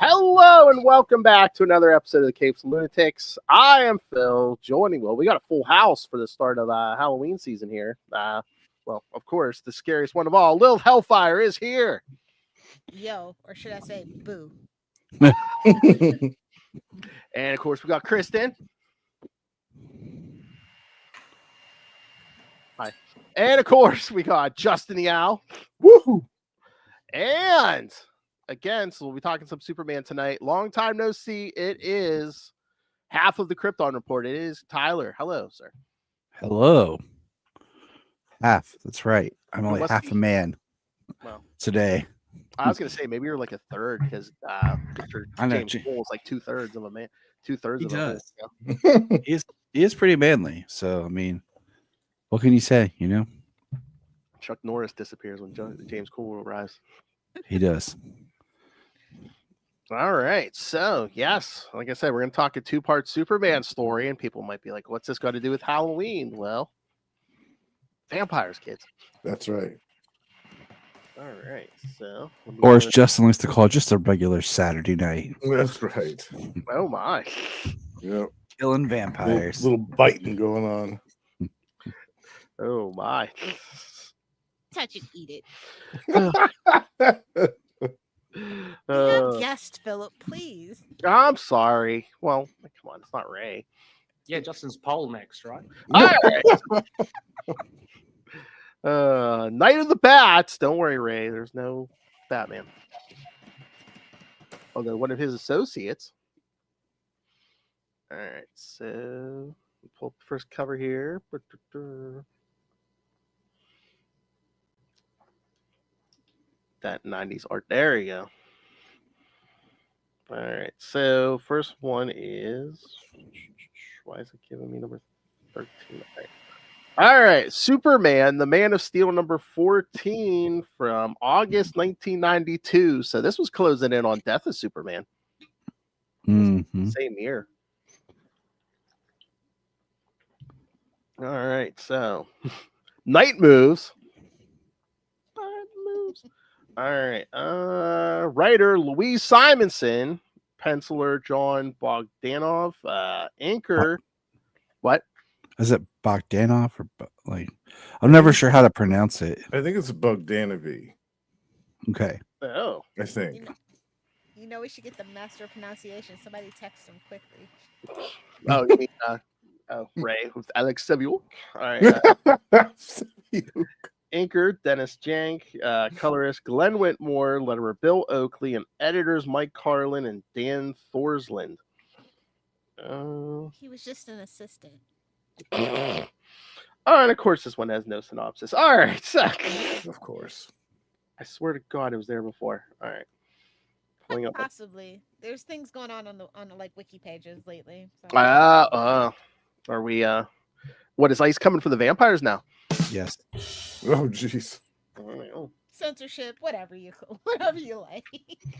Hello and welcome back to another episode of the Capes and Lunatics. I am Phil. We got a full house for the start of Halloween season here. Well, of course, the scariest one of all, Lil Hellfire, is here. Yo, or should I say boo? And of course, we got Kristen. Hi. And of course, we got Justin the Owl. Woohoo! And again, so we'll be talking some Superman tonight. Long time no see. It is half of the Krypton Report. It is Tyler. Hello, sir. Hello. Half. That's right. I'm only must half be- a man Well, today. I was gonna say maybe you're like a third because Mr. I know, James Cole is like 2/3 of a man. 2/3 He of a man. does. Yeah. He is pretty manly. So I mean, what can you say? You know, Chuck Norris disappears when James Cole arrives. he does. All right. So, yes, like I said, we're going to talk a two-part Superman story, and people might be like, what's this got to do with Halloween? Well, vampires, kids. That's right. All right. So, Or as Justin likes to call it, just a regular Saturday night. That's right. oh, my. Yeah. Killing Little, vampires. little biting going on. Oh, my. Touch and eat it. We have guest Philip, please. I'm sorry. Well, come on. It's not Ray. Yeah, Justin's poll next, right? All right. Night of the Bats. Don't worry, Ray. There's no Batman. Although one of his associates. All right. So pull up the first cover here. That 90s art. There you go. All right. So first one is. Why is it giving me number 13? All right. Superman, the Man of Steel, number 14 from August 1992. So this was closing in on Death of Superman. Mhm. Same year. All right. So Night Moves. Night Moves. All right. Writer Louise Simonson, penciler John Bogdanov, inker. What? Is it Bogdanov or like? I'm never sure how to pronounce it. I think it's Bogdanovich. Okay. Oh, I think. You know we should get the master of pronunciation. Somebody text him quickly. oh, you mean Ray with Alex Seviuk. All right. Inker Dennis Jank, colorist Glenn Whitmore, letterer Bill Oakley, and editors Mike Carlin and Dan Thorsland. He was just an assistant. Oh, and of course, this one has no synopsis. All right, so Of course. I swear to God, it was there before. All right, pulling up. Possibly. There's things going on the like wiki pages lately. So. Are we? What is ICE coming for the vampires now? Yes. Oh, jeez. Censorship, whatever you like.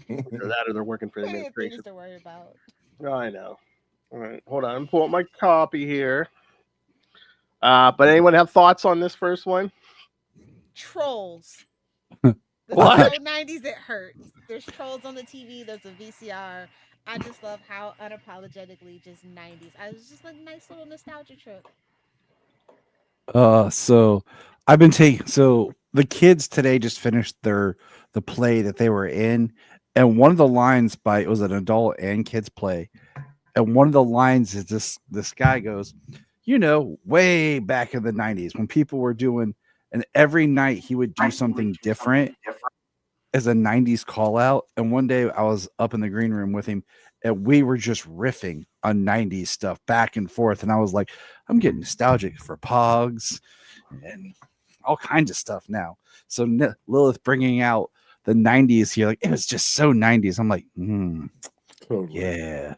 Either that or they're working for the Plenty of administration. things to worry about. I know. All right, hold on. Pull up my copy here. But anyone have thoughts on this first one? Trolls. What? The 90s, it hurts. There's trolls on the TV. There's a VCR. I just love how unapologetically just 90s. I was just like nice little nostalgia trip. So I've been taking. So the kids today just finished the play that they were in, and one of the lines it was an adult and kids play, and one of the lines is this guy goes, way back in the 90s when people were doing, and every night he would do something different as a 90s call out. And one day I was up in the green room with him and we were just riffing on 90s stuff back and forth. And I was like, I'm getting nostalgic for Pogs and all kinds of stuff now. So Lilith bringing out the 90s here, like it was just so 90s. I'm like, Totally. yeah.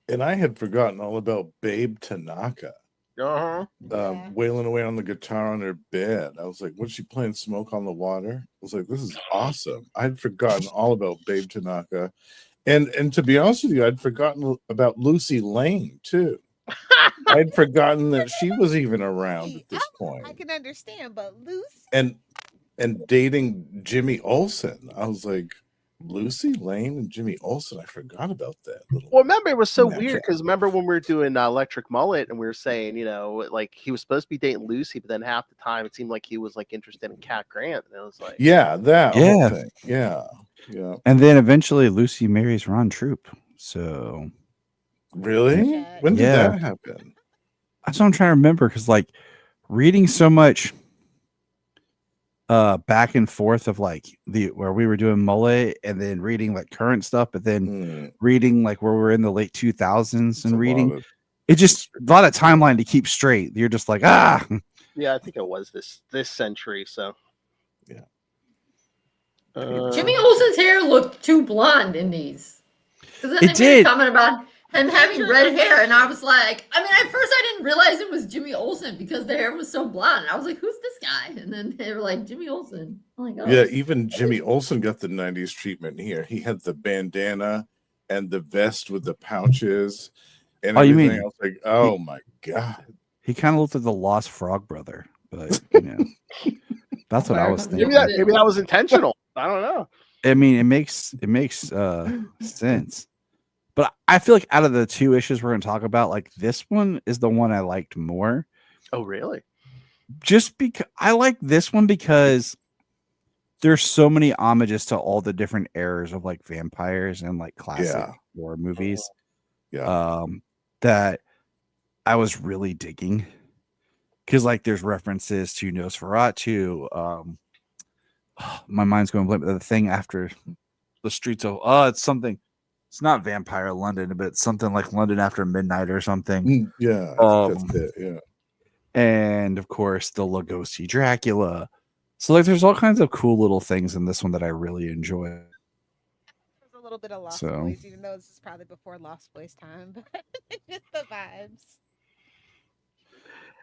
And I had forgotten all about Babe Tanaka. Uh-huh. Yeah. Wailing away on the guitar on her bed. I was like, what's she playing? Smoke on the Water? I was like, this is awesome. I'd forgotten all about Babe Tanaka. And to be honest with you, I'd forgotten about Lucy Lane too. I'd forgotten that she was even around at this point. I can understand, but Lucy. And dating Jimmy Olsen. I was like, Lucy Lane and Jimmy Olsen. I forgot about that. Well, remember, it was so Yeah. weird because remember when we were doing Electric Mullet and we were saying, you know, like he was supposed to be dating Lucy, but then half the time it seemed like he was like interested in Cat Grant. And it was like, Yeah, that Yeah. whole thing. Yeah. Yeah. And then eventually Lucy marries Ron Troop. So Really? Yeah. When did Yeah. that happen? that's what I'm trying to remember, because like reading so much back and forth of like where we were doing Mullet and then reading like current stuff, but then reading like where we're in the late 2000s and reading it, just a lot of timeline to keep straight. You're just like, yeah, I think it was this century. So, Yeah. Jimmy Olsen's hair looked too blonde in these. Because then It they made did. a comment about him having red hair, and I was like, I mean, at first I didn't realize it was Jimmy Olsen because the hair was so blonde. I was like, who's this guy? And then they were like, Jimmy Olsen. I'm like, oh. Yeah, even Jimmy Olsen got the 90s treatment here. He had the bandana and the vest with the pouches and Oh, you everything. mean- I was like, oh my God. he kind of looked like the Lost Frog Brother, but you know, that's what I was Maybe thinking. maybe that was intentional. I don't know. I mean, it makes sense. But I feel like out of the two issues we're going to talk about, like this one is the one I liked more. Oh, really? Just because I like this one because there's so many homages to all the different eras of like vampires and like classic Yeah. horror movies. Yeah. That I was really digging. Because like there's references to Nosferatu. My mind's going blank. The thing after the streets of it's something. It's not Vampire London, but it's something like London After Midnight or something. Yeah. I think that's it. Yeah. And of course, the Lugosi Dracula. So like, there's all kinds of cool little things in this one that I really enjoy. There's a little bit of Lost So- Boys, even though this is probably before Lost Boys time, but just the vibes.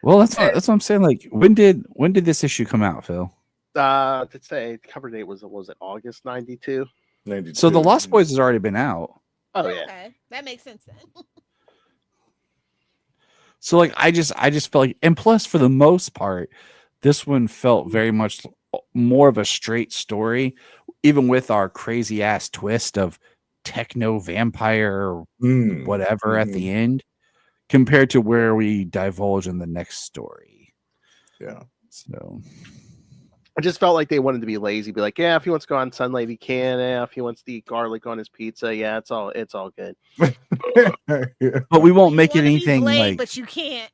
Well, that's what I'm saying. Like, when did this issue come out, Phil? To say cover date was it August 92? 92. So the Lost Boys has already been out. Oh yeah. Okay, that makes sense then. So like, I just felt like, and plus for the most part, this one felt very much more of a straight story, even with our crazy ass twist of techno vampire whatever at the end, compared to where we divulge in the next story. Yeah. So I just felt like they wanted to be lazy, be like, yeah, if he wants to go on sunlight, he can. Yeah, if he wants to eat garlic on his pizza, yeah, it's all good. but we won't make it You wanna be anything Blade, like but you can't.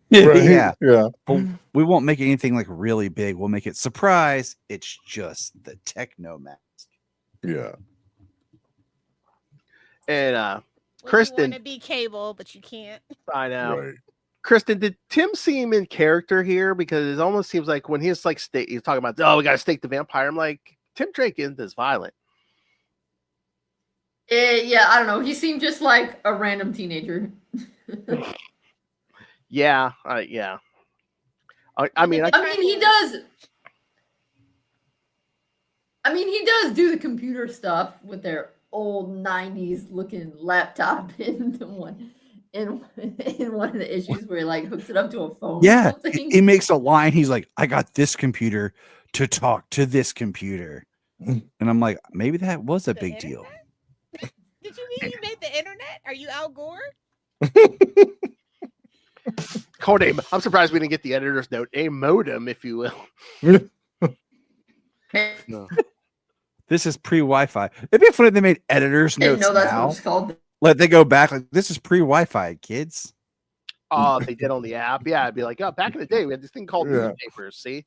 yeah. Yeah. But we won't make anything like really big. We'll make it surprise. It's just the techno mask. Yeah. And Well, Kristen- you want to be Cable, but you can't. I know. Right. Kristen, did Tim seem in character here? Because it almost seems like when he's like he's talking about, oh, we got to stake the vampire. I'm like, Tim Drake isn't this violent. Yeah, I don't know. He seemed just like a random teenager. Yeah, yeah. I mean, I mean, he does. I mean, he does do the computer stuff with their old '90s looking laptop in the one in one of the issues where he like hooks it up to a phone. Yeah, or something. he makes a line. He's like, I got this computer to talk to this computer. And I'm like, maybe that was a The big deal. internet? Did you mean you made the internet? Are you Al Gore? codename. I'm surprised we didn't get the editor's note. A modem, if you will. No. This is pre-Wi-Fi. It'd be funny if they made editors Didn't notes know that's what now. it's called. Like they go back, like this is pre-Wi-Fi, kids. Oh, they did on the app. Yeah, I'd be like, oh, back in the day, we had this thing called Yeah. newspapers. See,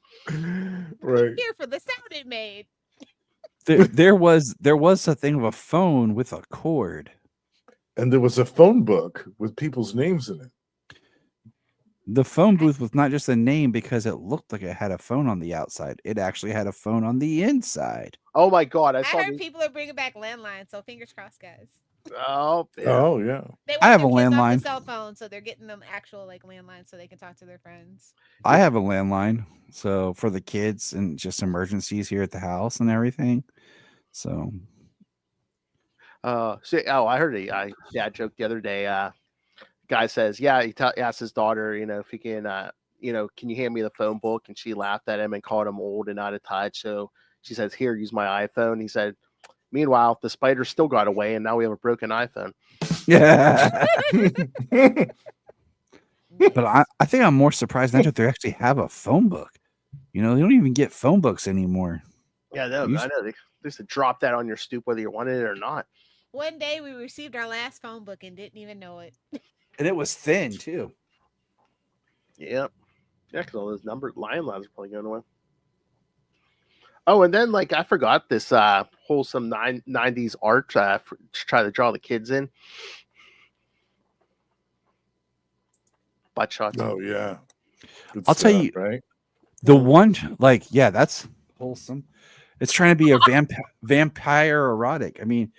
Right. Here for the sound it made. There was a thing of a phone with a cord. And there was a phone book with people's names in it. The phone booth was not just a name because it looked like it had a phone on the outside. It actually had a phone on the inside. Oh my god, I I saw heard these. people are bringing back landlines, so fingers crossed, guys. Oh, yeah. Oh yeah. They want I have their a kids off landline. the cell phone, so they're getting them actual like landlines so they can talk to their friends. I have a landline, so for the kids and just emergencies here at the house and everything. So I heard a dad joke the other day. Guy says, yeah, he asked his daughter, if he can, can you hand me the phone book? And she laughed at him and called him old and out of touch. So she says, here, use my iPhone. He said, meanwhile, the spider still got away, and now we have a broken iPhone. yeah. But I think I'm more surprised now that they actually have a phone book. They don't even get phone books anymore. Yeah, I know. They used to drop that on your stoop whether you wanted it or not. One day we received our last phone book and didn't even know it. And it was thin too. Yeah. Yeah, because all those landlines are probably going away. Oh, and then I forgot this wholesome 90s art to try to draw the kids in. Butt shots. Oh yeah. Good I'll tell stuff, you- right? The one, that's wholesome. It's trying to be a vampire erotic. I mean,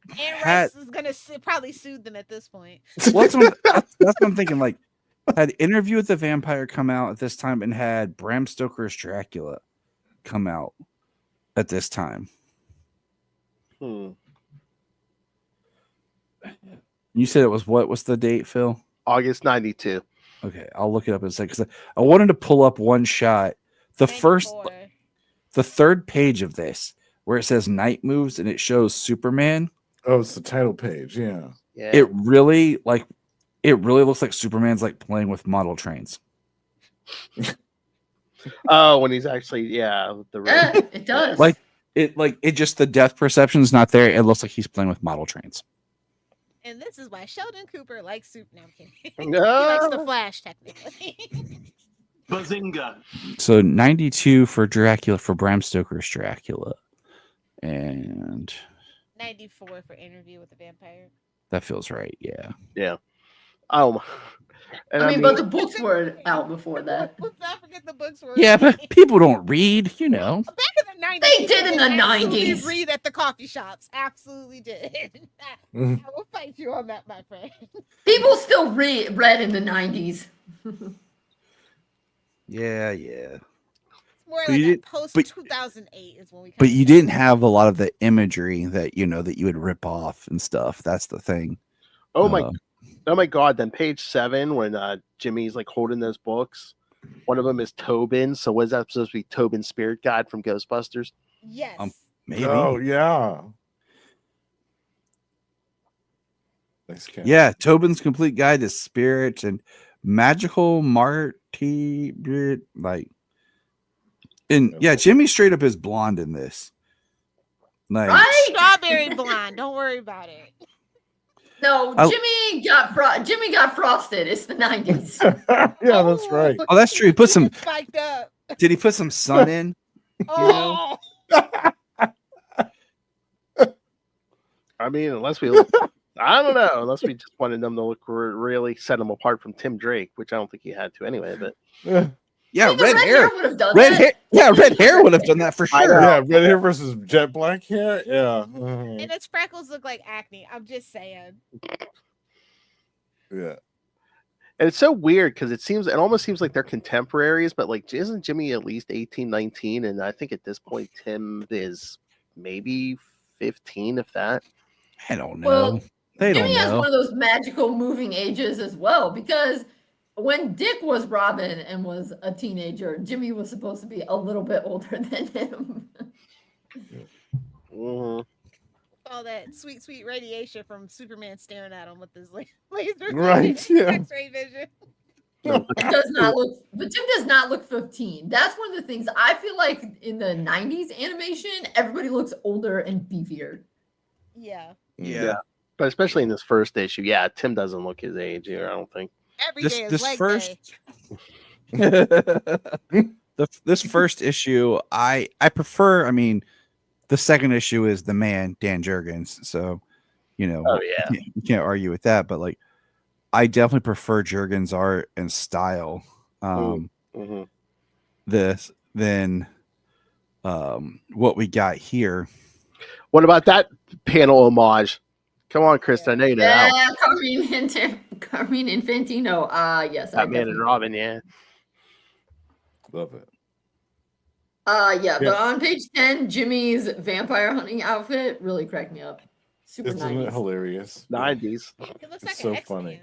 And had- Rice is gonna probably sue them at this point. well, that's what I'm thinking. Had Interview with the Vampire come out at this time and had Bram Stoker's Dracula come out at this time. Hmm. You said it was what? What's the date, Phil? August 92. Okay, I'll look it up in a second because I wanted to pull up one shot. The 94. third page of this, where it says Night Moves and it shows Superman. Oh, it's the title page. Yeah. Yeah. It really looks like Superman's playing with model trains. Oh, when he's actually, the Yeah, it does. It just the depth perception's not there. It looks like he's playing with model trains. And this is why Sheldon Cooper likes soup. No, I'm kidding. He likes the No. Flash, technically. Bazinga. So 92 for Dracula, for Bram Stoker's Dracula, and 94 for Interview with the Vampire. that feels right. Yeah. Oh, and I mean, but the books were out before that. Let's not forget the books were. Yeah, but people don't read. back in the 90s. They did in the absolutely 90s. Read at the coffee shops. Absolutely did. Mhm. I will fight you on that, my friend. People still read in the 90s. Yeah. It's more But like you a didn't- post but- 2008 is when we. But kinda you get didn't it. have a lot of the imagery that that you would rip off and stuff. That's the thing. oh my god! Then page 7, when Jimmy's holding those books, one of them is Tobin. So was that supposed to be Tobin's spirit guide from Ghostbusters? Yes. Maybe. Oh yeah. Nice catch. Yeah, Tobin's Complete Guide to Spirits and Magical Marty, and yeah, Jimmy straight up is blonde in this. Right? Strawberry blonde. Don't worry about it. No, I- Jimmy got frosted. It's the 90s. Yeah, that's right. Oh, that's true. He put some. Spiked up. Did he put some sun in? Oh. I mean, unless we, I don't know, unless we just wanted them to look really set them apart from Tim Drake, which I don't think he had to anyway. But Yeah, Maybe red hair. would have done Red that. hair. Yeah, red hair would have done that for I sure. Yeah, red hair versus jet black hair. Yeah. Mhm. And its freckles look like acne. I'm just saying. Yeah. and it's so weird because it almost seems like they're contemporaries, but isn't Jimmy at least 18, 19? And I think at this point Tim is maybe 15, if that. I don't know. Well, They don't Jimmy has know. one of those magical moving ages as well, because when Dick was Robin and was a teenager, Jimmy was supposed to be a little bit older than him. Mhm. Mm-hmm. All that sweet, sweet radiation from Superman staring at him with his laser Right, yeah. X-ray vision. It does not look, but Jim does not look 15. That's one of the things I feel like in the 90s animation, everybody looks older and beefier. Yeah. Yeah. But especially in this first issue, Tim doesn't look his age here, I don't think. Every day is leg day. This first issue, I prefer. I mean, the second issue is the man Dan Jurgens, so You know, Oh yeah. you can't argue with that. But like, I definitely prefer Jurgen's art and style. Mhm. This than what we got here. What about that panel homage? Come on, Chris. I know you know that one. Yeah, Carmine Infantino. Yes, I Batman and definitely. Robin. Yeah. Love it. Yeah, but Yeah. on page 10, Jimmy's vampire hunting outfit really cracked me up. Super Isn't it 90s. hilarious? 90s. He looks It's like so an X-Man. funny.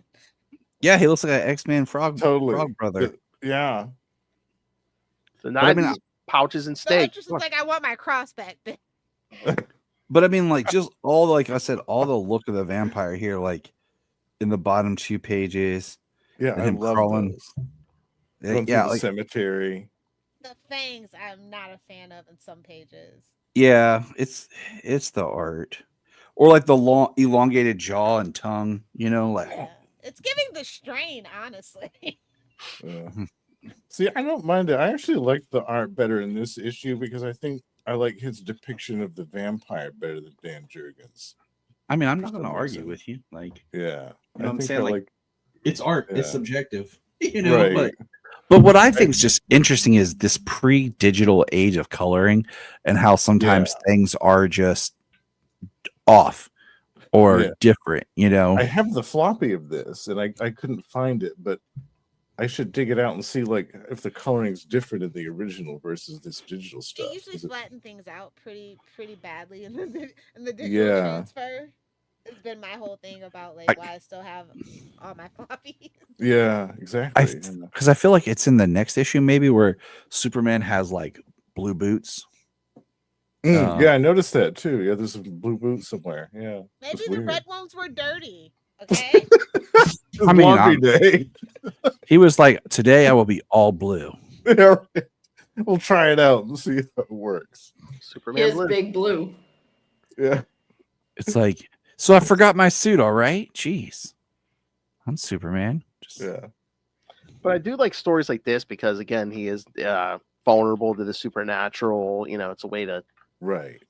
Yeah, he looks like an X-Man frog Totally. brother. Yeah. The I 90s. mean, pouches and So steak. just like I want my cross back. But I mean, like, just all like I said, all the look of the vampire here, like in the bottom 2 pages, Yeah, and I him love crawling. those. Going through Yeah, the like, cemetery. The fangs, I'm not a fan of in some pages. yeah, it's the art, or like the long elongated jaw and tongue. You know, like Yeah. It's giving the strain, honestly. Yeah. Mhm. See, I don't mind it. I actually like the art better in this issue because I think I like his depiction of the vampire better than Dan Jurgens. I mean, I'm For not going to some argue reason. with you. Like, Yeah. You know what I I'm think saying? I Like, like it's art. It's Yeah. subjective. You know, right. but what I think is just interesting is this pre-digital age of coloring and how sometimes things are just off or Yeah. different. You know, I have the floppy of this and I couldn't find it, but I should dig it out and see like if the coloring is different in the original versus this digital stuff. It usually Is it- flatten things out pretty badly in the digital Yeah. transfer. It's been my whole thing about like I- why I still have all my floppies. Yeah, exactly. Yeah. because I feel like it's in the next issue maybe where Superman has like blue boots. Yeah, I noticed that too. Yeah, there's some blue boots somewhere. Yeah. Maybe It's the weird. red ones were dirty. Okay. It's I mean, laundry day. He was like, "Today I will be all blue." Yeah, right. We'll try it out and see how it works. Superman His Blue. big blue. Yeah. It's like, so I forgot my suit. All right, jeez, I'm Superman. Just, Yeah. But I do like stories like this because again, he is vulnerable to the supernatural. You know, it's a way to Right.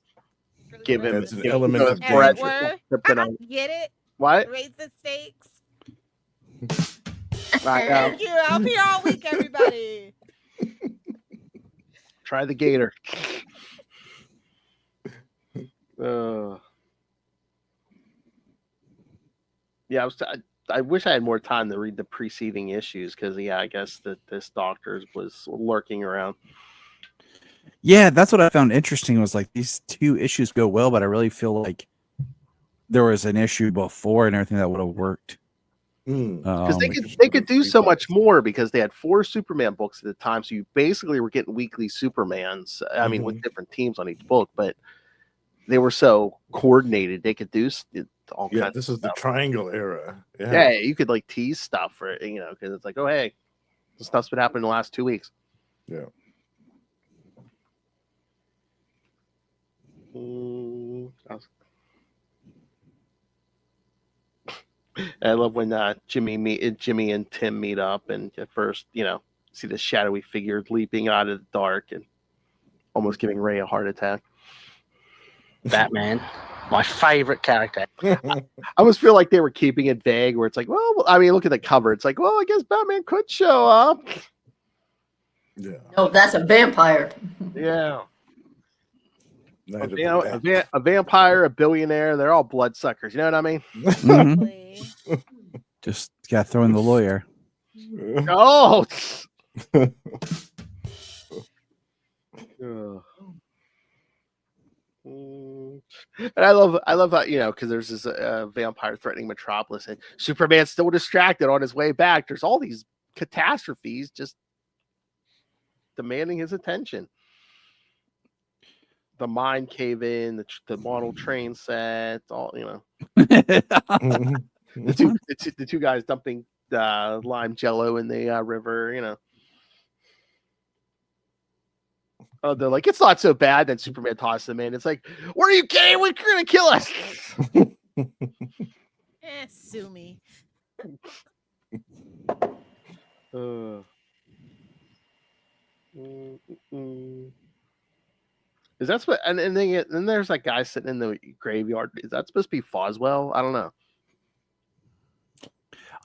Really give him raise It's the an give element him of a As threat it danger. were. kryptonite. Get it? What? Raise the stakes. I know. Thank you. I'll be here all week, everybody. Try the gator. Uh, yeah, I wish I had more time to read the preceding issues because yeah, I guess that this doctor was lurking around. yeah, that's what I found interesting. Was like these 2 issues go well, but I really feel like there was an issue before and everything that would have worked. Because Um, they could do so much more because they had 4 Superman books at the time, so you basically were getting weekly Supermans. I mean, with different teams on each book, but they were so coordinated they could do all Yeah, kinds. this is the triangle era. Yeah, you could like tease stuff for because it's like, oh hey, this stuff's been happening the last 2 weeks. Yeah. I love when Jimmy and Tim meet up, and at first, see the shadowy figure leaping out of the dark and almost giving Ray a heart attack. Batman, my favorite character. I almost feel like they were keeping it vague, where it's like, well, I mean, look at the cover. It's like, well, I guess Batman could show up. Yeah. No, that's a vampire. Yeah. Night of the Bat. A vampire, a billionaire, they're all bloodsuckers. You know what I mean? mhm. Exactly. Just got to throw in the lawyer. Oh. And I love how because there's this vampire threatening Metropolis, and Superman's still distracted on his way back. There's all these catastrophes just demanding his attention. The mine cave in, the model train set, all the two guys dumping lime jello in the river. Oh, they're like, it's not so bad. Then Superman tosses them in. It's like, what are you kidding? We're gonna kill us. Sue me. Is that what? And then there's that guy sitting in the graveyard. Is that supposed to be Foswell? I don't know.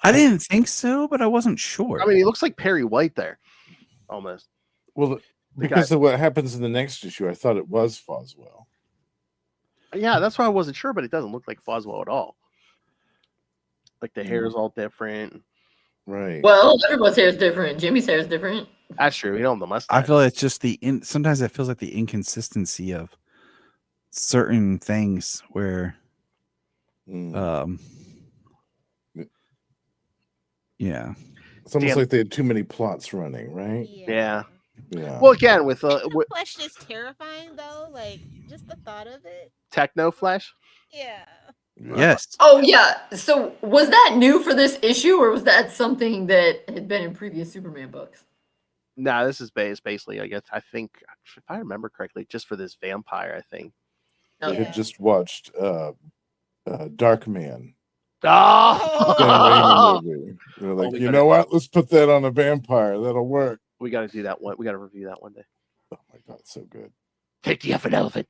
I didn't think so, but I wasn't sure. I mean, he looks like Perry White there, almost. Well, because of what happens in the next issue, I thought it was Foswell. Yeah, that's why I wasn't sure, but it doesn't look like Foswell at all. Like the hair is all different. Right. Well, everyone's hair is different. Jimmy's hair is different. That's true. You don't have the mustache. I feel it's just sometimes it feels like the inconsistency of certain things where Mm. yeah. It's almost Damn. like they had too many plots running, right? Yeah. Yeah. Well, again, with Flesh is terrifying though. Like just the thought of it. Techno Flesh. Yeah. Yes. Oh yeah. So was that new for this issue, or was that something that had been in previous Superman books? No, this is basically, I guess, I think, if I remember correctly, just for this vampire, I think. I Yeah. had just watched Dark Man. Oh! Sam Raimi movie. They're like, we you gotta- know what? Let's put that on a vampire. That'll work. We got to do that one. We got to review that one day. Oh my god, so good. Take the effing elephant.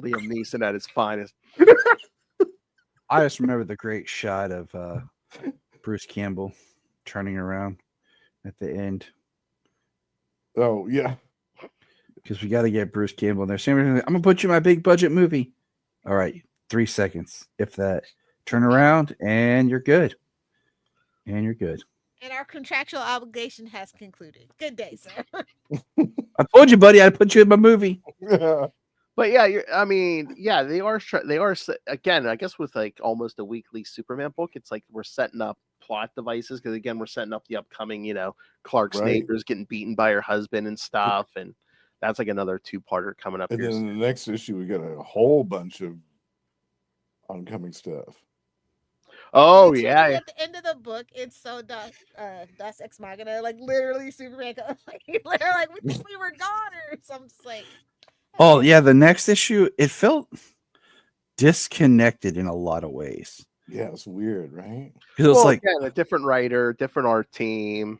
Liam Neeson at his finest. I just remember the great shot of Bruce Campbell turning around at the end Oh yeah. because we got to get Bruce Campbell in there. Sam, I'm gonna put you in my big budget movie. All right, 3 seconds, if that. Turn around, and you're good. And you're good. And our contractual obligation has concluded. Good day, sir. I told you, buddy, I'd put you in my movie. But yeah, I mean, yeah, they are again, I guess with like almost a weekly Superman book, it's like we're setting up plot devices because again, we're setting up the upcoming, Clark's Right. neighbors getting beaten by her husband and stuff, and that's like another 2-parter coming up And here. then in the next issue, we got a whole bunch of oncoming stuff. Oh Literally, yeah, At the end of the book, it's so Das Ex Machina. Like literally, Superman goes, they're like, we think we were goners. So I'm just like, Oh, yeah, the next issue, it felt disconnected in a lot of ways. Yeah, it's weird, right? 'Cause it was well, like, again, a different writer, different art team.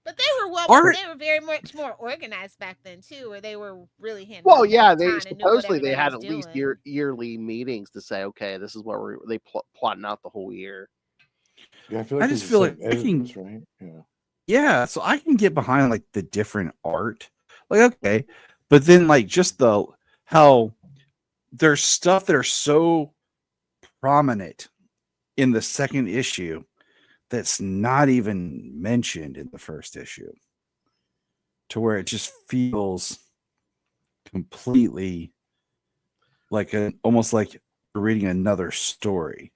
But they were Art- they were very much more organized back then too, where they were really handling. Well, it yeah, at the they time and knew what supposedly they had at everybody was least doing. yearly meetings to say, okay, this is what they plotting out the whole year. Yeah, I feel I like just it's the feel like same I can- editors, right? Yeah. yeah, so I can get behind like the different art. Like, okay. But then like just how there's stuff that are so prominent in the second issue that's not even mentioned in the first issue. To where it just feels completely like almost like you're reading another story.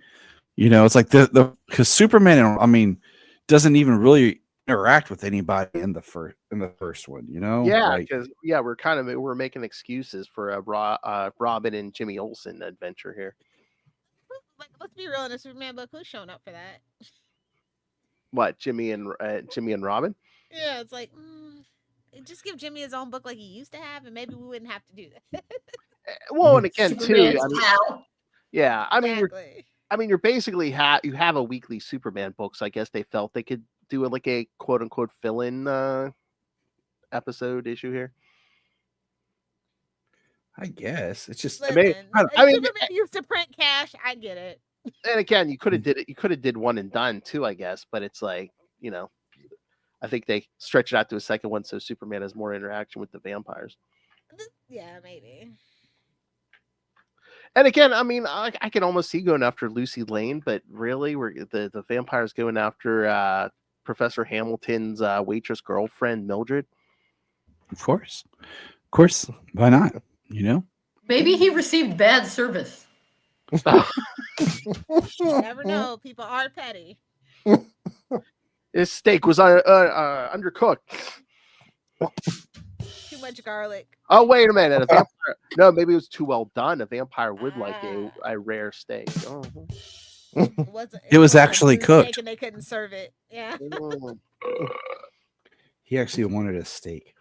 It's like because Superman, I mean, doesn't even really interact with anybody in the first one. Yeah, Like, because we're making excuses for a Robin and Jimmy Olsen adventure here. Like, let's be real, in a Superman book, who's showing up for that? What, Jimmy and Robin? Yeah, it's like, just give Jimmy his own book like he used to have, and maybe we wouldn't have to do that. Well, and again, too. Superman's I mean, pal. yeah, I mean, Exactly. you're basically you have a weekly Superman book, so I guess they felt they could do like a quote unquote fill-in episode issue here. I guess it's just Listen, mean, if I mean, Superman used to print cash. I get it. And again, you could have did it. You could have did one and done too, I guess. But it's like, I think they stretch it out to a second one so Superman has more interaction with the vampires. Yeah, maybe. And again, I mean, I can almost see going after Lucy Lane, but really, the vampires going after Professor Hamilton's waitress girlfriend Mildred. of course, why not? Maybe he received bad service. You never know. People are petty. His steak was undercooked. Too much garlic. Oh, wait a minute. A vampire. No, maybe it was too well done. A vampire would like a rare steak. Oh. It wasn't. It was wasn't actually a steak cooked. and they couldn't serve it. Yeah. He actually wanted a steak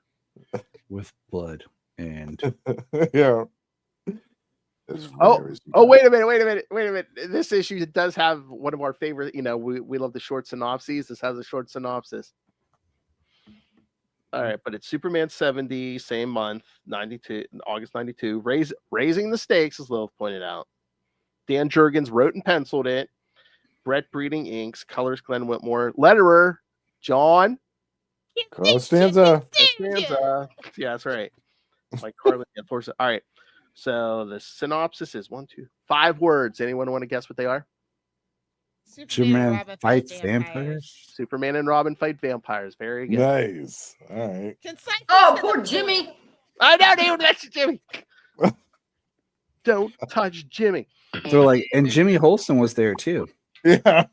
with blood and Yeah. As Oh, rare as you Oh, can. wait a minute. This issue does have one of our favorite, we love the short synopses. This has a short synopsis. All right, but it's Superman 70, same month, 92, August 92. Raising the Stakes, as Lilith pointed out. Dan Jurgens wrote and penciled it. Brett Breeding inks, colors Glenn Whitmore, letterer John Costanza. Costanza. Yeah, that's right. Like Carlin. All right. So the synopsis is 5 words. Anyone want to guess what they are? Superman and Robin fights fight vampires. Superman and Robin fight vampires. Very good. Nice. All right. Concise Oh, and to poor the Jimmy. point. I know, dude. That's Jimmy. Don't touch Jimmy. So like, and Jimmy Holston was there too. Yeah.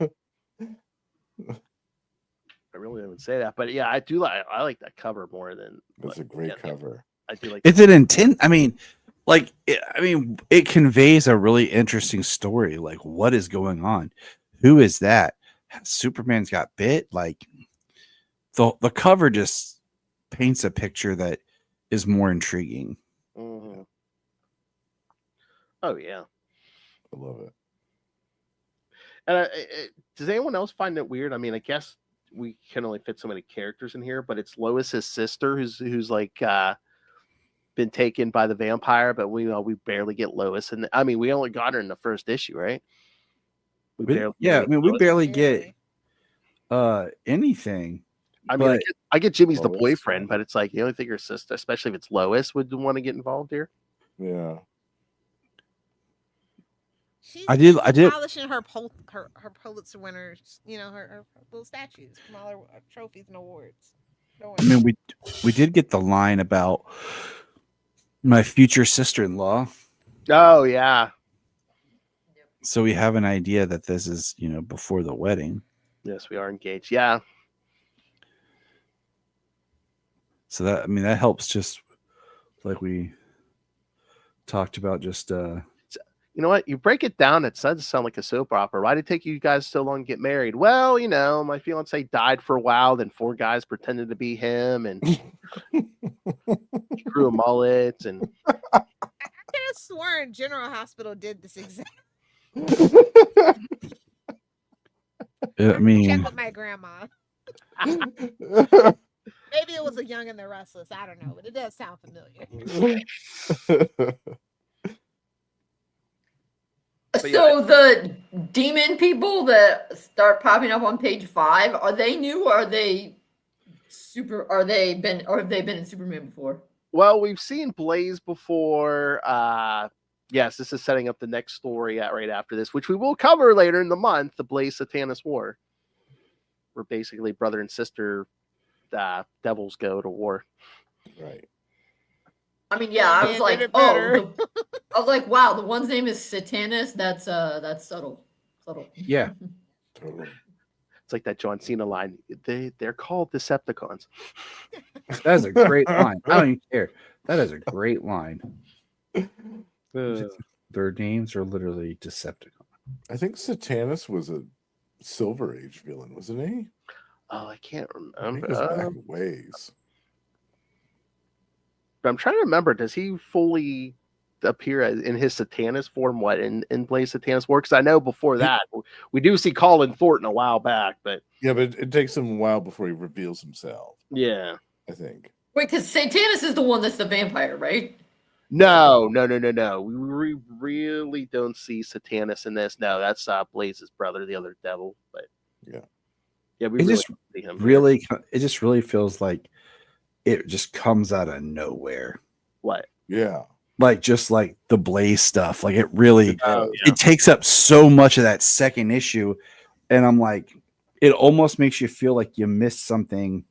I really didn't say that, but yeah, I like that cover more than. That's a great yeah, cover. I do like. It's an intent. I mean, like, it conveys a really interesting story. Like, what is going on? Who is that? Superman's got bit. Like, the cover just paints a picture that is more intriguing. Mhm. Oh yeah. I love it. And does anyone else find it weird? I mean, I guess we can only fit so many characters in here, but it's Lois's sister who's like been taken by the vampire, but we barely get Lois, and I mean we only got her in the first issue, right? We We Lois. barely get Really. anything. I mean, but- I get Jimmy's the Lois. boyfriend, but it's like you only think her sister, especially if it's Lois, would want to get involved here. Yeah. She's I did- polishing her Pulitzer winners, her little statues from all her trophies and awards. Don't I mean, we did get the line about my future sister-in-law, Oh yeah, so we have an idea that this is before the wedding. yes, we are engaged. Yeah, So that helps. Just like we talked about, just you know what? You break it down, it does sound like a soap opera. Why did it take you guys so long to get married? Well, my fiance died for a while, then 4 guys pretended to be him, and he grew a mullet, and I could have sworn General Hospital did this exact. I mean, Check with my grandma. Maybe it was a Young and the Restless. I don't know, but it does sound familiar. But yeah, So the demon people that start popping up on page 5, are they new or are they have they been in Superman before? well, we've seen Blaze before. Yes, this is setting up the next story right after this, which we will cover later in the month, the Blaze Satanis War, where basically brother and sister devils go to war. Right. I mean, yeah, I was Yeah, like, did it better. I was like, wow, the one's name is Satanus. That's subtle. Yeah. Totally. It's like that John Cena line. They're called Decepticons. That is a great line. I don't even care. That is a great line. Their names are literally Decepticon. I think Satanus was a Silver Age villain, wasn't he? Oh, I can't I think remember. it was back a ways. But I'm trying to remember. Does he fully appear in his Satanus form? What in Blaze Satanis War? Because I know before that we do see Colin Thornton a while back, but Yeah, but it takes him a while before he reveals himself, yeah, I think. Wait, because Satanus is the one that's the vampire, right? no. We really don't see Satanus in this. No, that's Blaze's brother, the other devil. But Yeah. we It really just don't see him. It just really feels like it just comes out of nowhere. What? Yeah. Like just like the Blaze stuff. Like it really Oh, it takes up so much of that second issue. And I'm like, it almost makes you feel like you missed something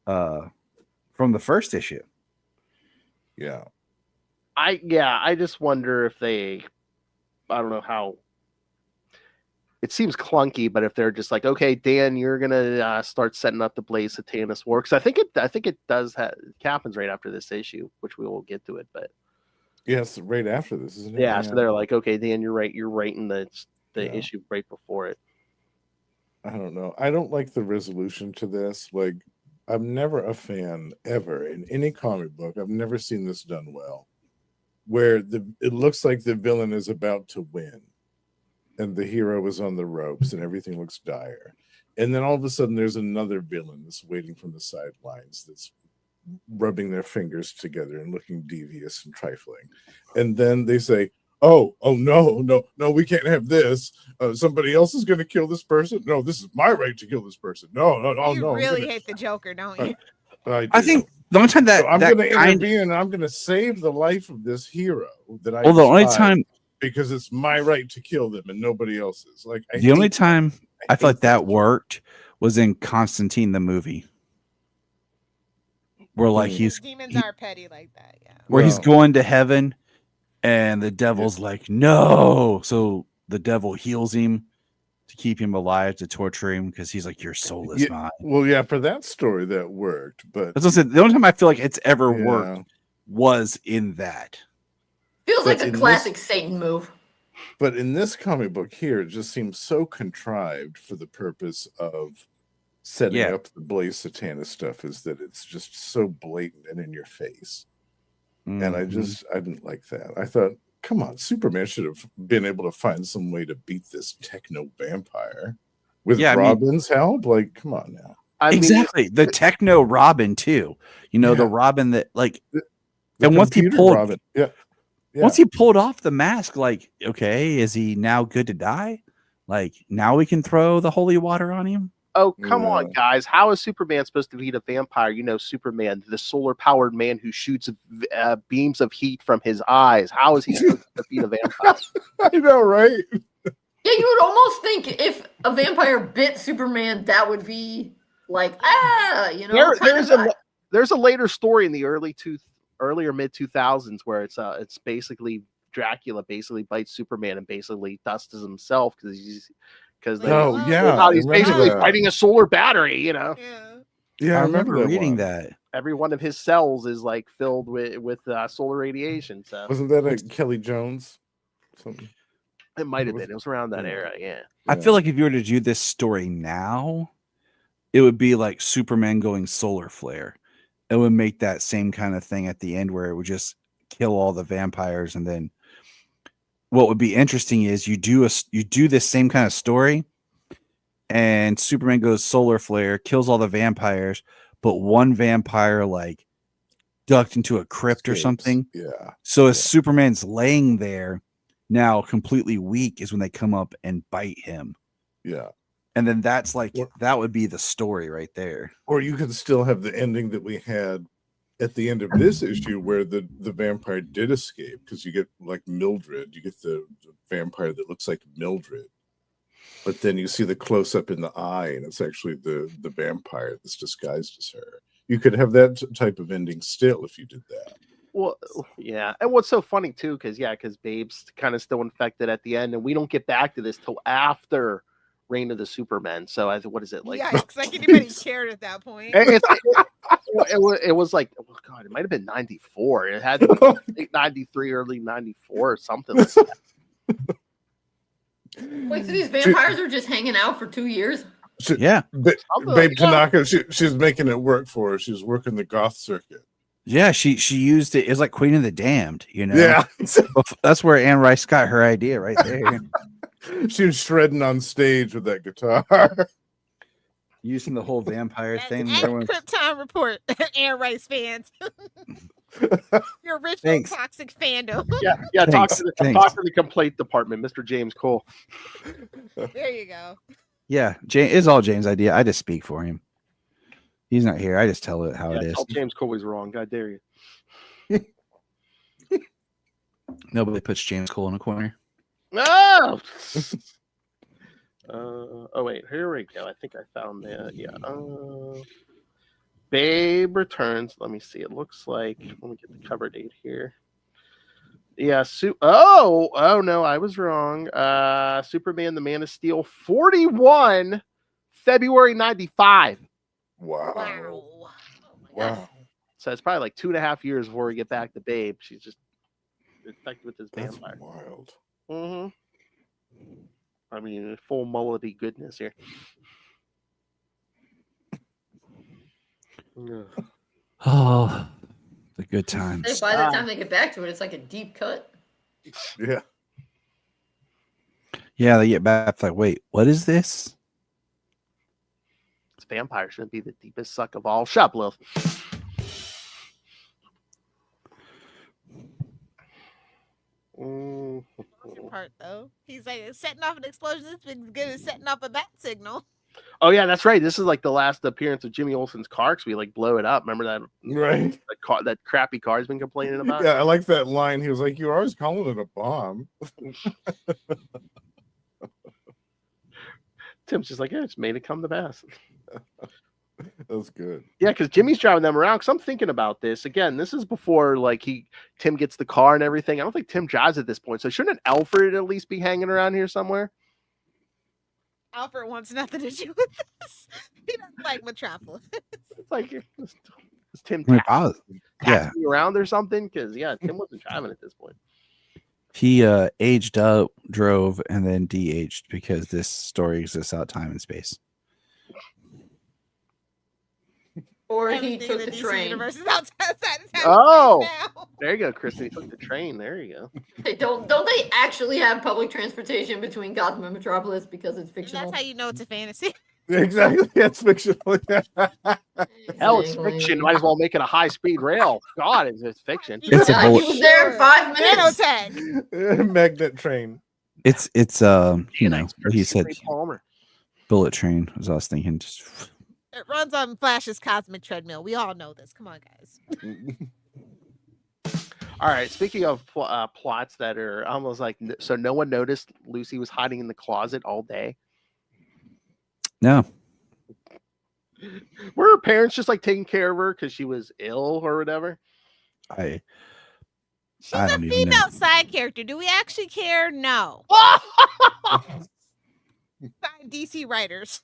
from the first issue. Yeah. I just wonder if I don't know how. It seems clunky, but if they're just like, okay, Dan, you're gonna start setting up the Blaze Satanis War, because I think it does happens right after this issue, which we will get to it. But Yes, right after this, isn't it? yeah, so they're like, okay, Dan, you're right. You're writing the Yeah. issue right before it. I don't know. I don't like the resolution to this. Like, I'm never a fan ever in any comic book. I've never seen this done well, where it looks like the villain is about to win, and the hero is on the ropes, and everything looks dire. And then all of a sudden, there's another villain that's waiting from the sidelines that's rubbing their fingers together and looking devious and trifling. And then they say, oh no, we can't have this. Somebody else is going to kill this person. No, this is my right to kill this person. No. You really hate the Joker, don't you? I think the only time that so I'm that going to kind intervene and I'm going to save the life of this hero that I well, the only despise time because it's my right to kill them and nobody else's. Like the only time I feel like hate that worked was in Constantine the movie, where like Because demons are petty like that, yeah. where he's Well- going to heaven, and the devil's like, no. So the devil heals him to keep him alive, to torture him, because he's like, your soul is Yeah, mine. Well, yeah, for that story that worked, but That's what I said. The only time I feel like it's ever yeah. worked was in that. Feels But like a in classic Satan move. But in this comic book here, it just seems so contrived for the purpose of setting Yeah. up the Blaze Satana stuff, is that it's just so blatant and in your face. And I didn't like that. I thought, come on, Superman should have been able to find some way to beat this techno vampire with Yeah, I mean- Robin's help. Like, come on now. I mean, exactly the techno Robin too. You know, the Yeah. Robin that like The And once he computer pulled- Robin, yeah. once he pulled off the mask, like, okay, is he now good to die? Like now we can throw the holy water on him. oh, come on, Yeah. guys. How is Superman supposed to beat a vampire? You know, Superman, the solar-powered man who shoots beams of heat from his eyes. How is he supposed to beat a vampire? I know, right? Yeah, you would almost think if a vampire bit Superman, that would be like, you know. There's a later story in the earlier mid 2000s where it's basically Dracula basically bites Superman and basically dusts himself because Oh, Wow. yeah. how he's I remember basically that. fighting a solar battery. You know, Yeah. Yeah, I remember that reading one. that. every one of his cells is like filled with solar radiation. So Wasn't that a Kelly Jones? Something. it might have been. It was around that era. Yeah. I feel like if you were to do this story now, it would be like Superman going solar flare. It would make that same kind of thing at the end where it would just kill all the vampires. And then what would be interesting is you do this same kind of story, and Superman goes solar flare, kills all the vampires, but one vampire like ducked into a crypt or Escapes. something. Yeah. So as Superman's laying there, now completely weak, is when they come up and bite him. Yeah. And then that's like Or- that would be the story right there. Or you could still have the ending that we had at the end of this issue where the vampire did escape, because you get like Mildred, you get the vampire that looks like Mildred, but then you see the close up in the eye and it's actually the vampire that's disguised as her. You could have that type of ending still if you did that. Well, yeah. And what's so funny too, because Babe's kind of still infected at the end, and we don't get back to this till after Reign of the Supermen. So what is it like? Yikes! Like anybody cared at that point. It was like, oh god, it might have been 94. It had to be late 93, early 94 or something like that. Wait, so these vampires are just hanging out for 2 years? Yeah. Something Babe like that. Tanaka, she's making it work for her. She's working the goth circuit. Yeah, she used it. It's like Queen of the Damned, you know. Yeah. That's where Anne Rice got her idea right there. She was shredding on stage with that guitar. Using the whole vampire That's thing. at everyone- Krypton Report, Air Rice fans. Your original Thanks. toxic fandom. Yeah, talk Thanks, to thanks. the complaint department, Mr. James Cole. There you go. Yeah, it's all James' idea. I just speak for him. He's not here. I just tell it how it Yeah, is. tell James Cole he's wrong. God dare you. Nobody puts James Cole in a corner. No. Oh wait, here we go. I think I found that. Yeah. Babe returns. Let me see. It looks like. Let me get the cover date here. Yeah. Oh no, I was wrong. Superman: The Man of Steel, 41, February 95. Wow. Wow. Oh my God. Wow. So it's probably like 2.5 years before we get back to Babe. She's just infected with this That's vampire. wild. Mm-hmm. I mean, full mullety goodness here. Ugh. Oh, the good Hey, times. by the time they get back to it, it's like a deep cut. Yeah. Yeah, they get back like, wait, what is this? vampire shouldn't be the deepest suck of all. Shut up, Lilith. Explosion part though. He's like setting off an explosion. It's been good at setting off a bat signal. Oh yeah, that's right. This is like the last appearance of Jimmy Olsen's car because we like blow it up. Remember that? Right. That car, that crappy car he's been complaining about. Yeah, I like that line. He was like, "You're always calling it a bomb." Tim's just like, yeah, it's made it come to pass. That was good. Yeah, because Jimmy's driving them around. Because I'm thinking about this again. This is before like Tim gets the car and everything. I don't think Tim drives at this point. So shouldn't Alfred at least be hanging around here somewhere? Alfred wants nothing to do with this. He doesn't like Metropolis. It's like is Tim I mean, yeah, taxiing around or something? Because yeah, Tim wasn't driving at this point. he aged up, drove, and then de-aged because this story exists out time and space. Or he Everything took in the DC train. universe is outside of time and Oh. space now. There you go, Kristen. He took the train. There you go. They don't they actually have public transportation between Gotham and Metropolis because it's And fictional? that's how you know it's a fantasy. Exactly. That's fictional. Hell, it's Exactly. fiction. Might as well make it a high-speed rail. God, it's fiction. It's a Yeah, he bullet. was there in 5 minutes. Nanotech. Magnet train. It's you know, what he said, Palmer. bullet train, as I was thinking. Just It runs on Flash's cosmic treadmill. We all know this. Come on, guys. All right. Speaking of plots that are almost like, so no one noticed Lucy was hiding in the closet all day. no. Were her parents just like taking care of her because she was ill or whatever? She's I a don't even know. female side character. Do we actually care? No. DC writers.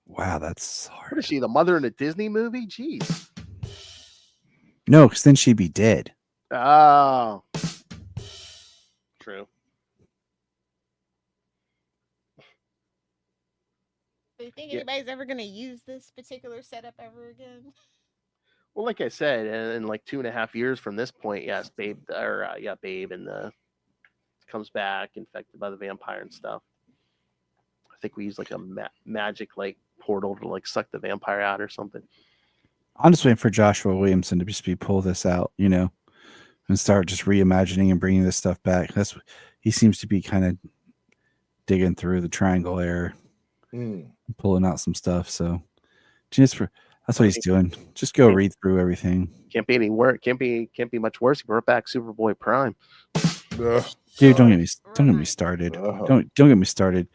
Wow, that's What hard. is she, the mother in a Disney movie? Jeez. No, because then she'd be dead. Oh. True. Do you think Yeah. anybody's ever going to use this particular setup ever again? Well, like I said, in like 2.5 years from this point, yes, Babe, Babe and comes back infected by the vampire and stuff. I think we use like a magic like portal to like suck the vampire out or something. I'm just waiting for Joshua Williamson to just pull this out, you know, and start just reimagining and bringing this stuff back. That's he seems to be kind of digging through the triangle there, pulling out some stuff. So just that's what he's doing. Just go read through everything. Can't be any worse. Can't be much worse. He brought back Superboy Prime. Dude, don't get me started. Ugh. Don't get me started.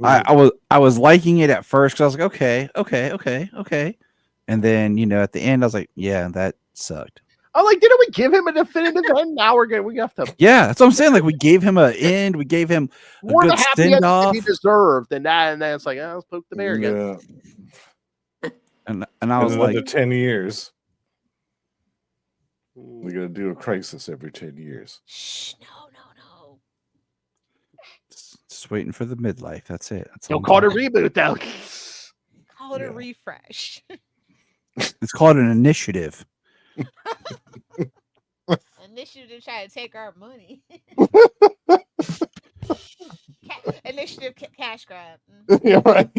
I was liking it at first because I was like, okay. And then, you know, at the end, I was like, yeah, that sucked. I'm like, didn't we give him a definitive end? Now we have to Yeah, that's what I'm saying. Like, we gave him an end. We gave him a more good the happy ending that send-off. he deserved than that. And then it's like, oh, let's poke the bear again. Yeah. And I was Another like, 10 years. We got to do a crisis every 10 years. Shh, no. just waiting for the midlife. That's it. That's Don't all call it I'm a doing. reboot, though. Call it Yeah. a refresh. It's called an initiative. Initiative to try to take our money. Initiative cash grab. Yeah, right.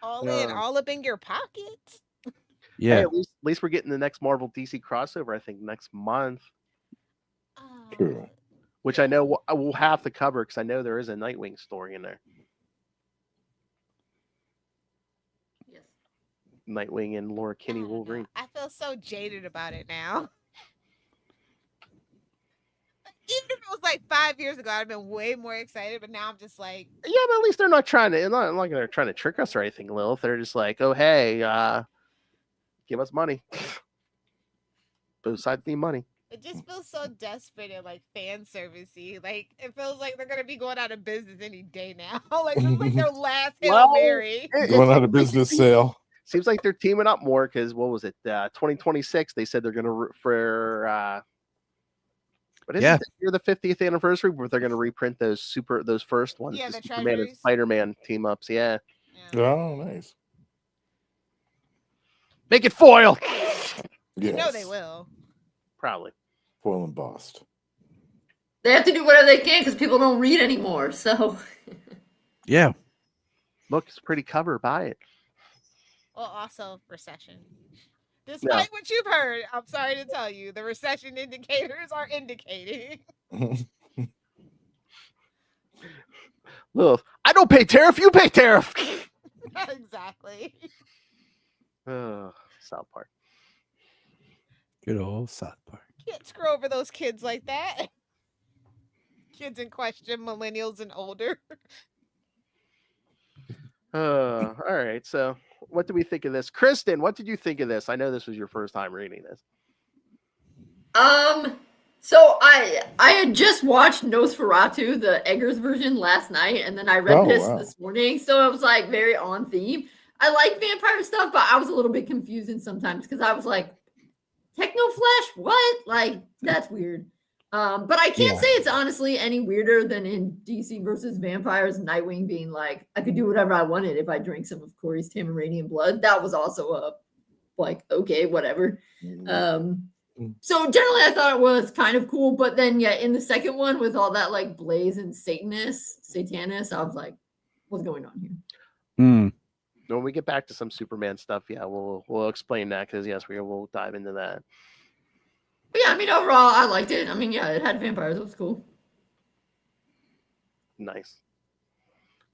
All in, all up in your pocket. Yeah. Hey, at least we're getting the next Marvel DC crossover, I think, next month, True. which I know we'll have to cover because I know there is a Nightwing story in there. Yes. Nightwing and Laura I Kinney don't know. Wolverine. I feel so jaded about it now. Even if it was like 5 years ago, I'd have been way more excited. But now I'm just like, Yeah, but at least they're not trying to. It's not like they're trying to trick us or anything, Lilith. They're just like, oh hey, give us money. Both sides need money. it just feels so desperate and like fan servicey. Like it feels like they're gonna be going out of business any day now. Like this is like their last Hail Well, Mary. Going out of business sale. Seems like they're teaming up more because what was it? 2026. They said they're gonna but isn't Yeah. this year the 50th anniversary where they're gonna reprint those first ones? Yeah, the the Superman and treasuries. Spider-Man team ups. Yeah, Yeah. Oh, nice. make it foil. Yes. No, they will. Probably. Foil embossed. They have to do whatever they can because people don't read anymore. So Yeah. Look, it's a pretty cover. Buy it. Well, also recession. Despite what you've heard, I'm sorry to tell you, the recession indicators are indicating. Lilith, I don't pay tariff. You pay tariff. Exactly. South Park. Good old South Park. Can't screw over those kids like that. Kids in question, millennials and older. All right. So, what do we think of this, Kristen? What did you think of this? I know this was your first time reading this. So I had just watched Nosferatu, the Eggers version, last night, and then I read this morning. So it was like very on theme. I like vampire stuff, but I was a little bit confusing sometimes because I was like, Techno Flash, what? Like, that's weird. But I can't say it's honestly any weirder than in DC versus Vampires, Nightwing being like, I could do whatever I wanted if I drank some of Corey's Tamaranian blood. That was also okay, whatever. So generally I thought it was kind of cool, but then in the second one with all that like Blaze and Satanist, I was like, what's going on here? When we get back to some Superman stuff, we'll explain that because we'll dive into that. But yeah, I mean, overall, I liked it. I mean, it had vampires. It was cool. Nice.